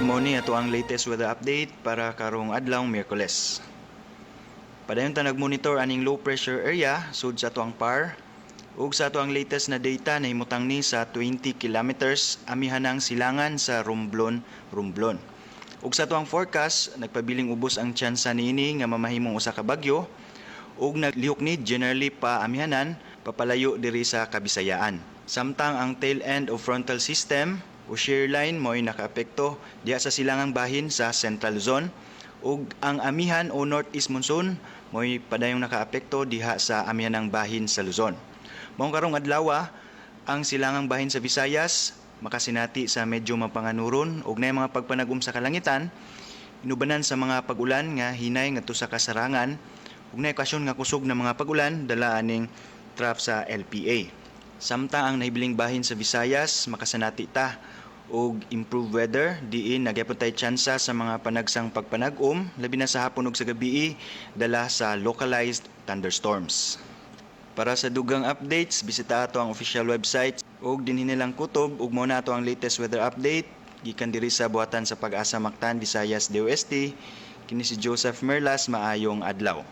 Mao ni ato ang latest weather update para karong adlaw Miyerkules. Padayon ta nag-monitor aning low pressure area sud sa ato ang PAR ug sa ato ang latest na data nahimutang ni sa 20 kilometers amihanang silangan sa Romblon. Ug sa ato ang forecast nagpabiling ubos ang tsansa niini nga mamahimong usa ka bagyo ug naglihok ni generally pa amihanan papalayo diri sa Kabisayaan. Samtang ang tail end of frontal system o shear line mo'y nakaapekto diha sa silangang bahin sa Central Luzon ug ang amihan o northeast monsoon mo'y padayong nakaapekto diha sa amihanang bahin sa Luzon. Maong karong adlaw ang silangang bahin sa Visayas makasinati sa medyo mapanganuron ug nay mga pagpanagum sa kalangitan inubanan sa mga pag-ulan nga hinay ngadto sa kasarangan ug nay okasyon nga kusog na mga pag-ulan dala aning trough sa LPA. Samtang ang nahibiling bahin sa Visayas makasanati ta og improved weather diin nagyapon tay tsansa sa mga panagsang pagpanag-om labi na sa hapon ug sa gabii dala sa localized thunderstorms. Para sa dugang updates bisita ato ang official website ug dinhi nilang kutob ug mao na ato ang latest weather update gikan diri sa buhatan sa Pag-asa Mactan, Visayas, DOST. Kini si Joseph Merlas, maayong adlaw.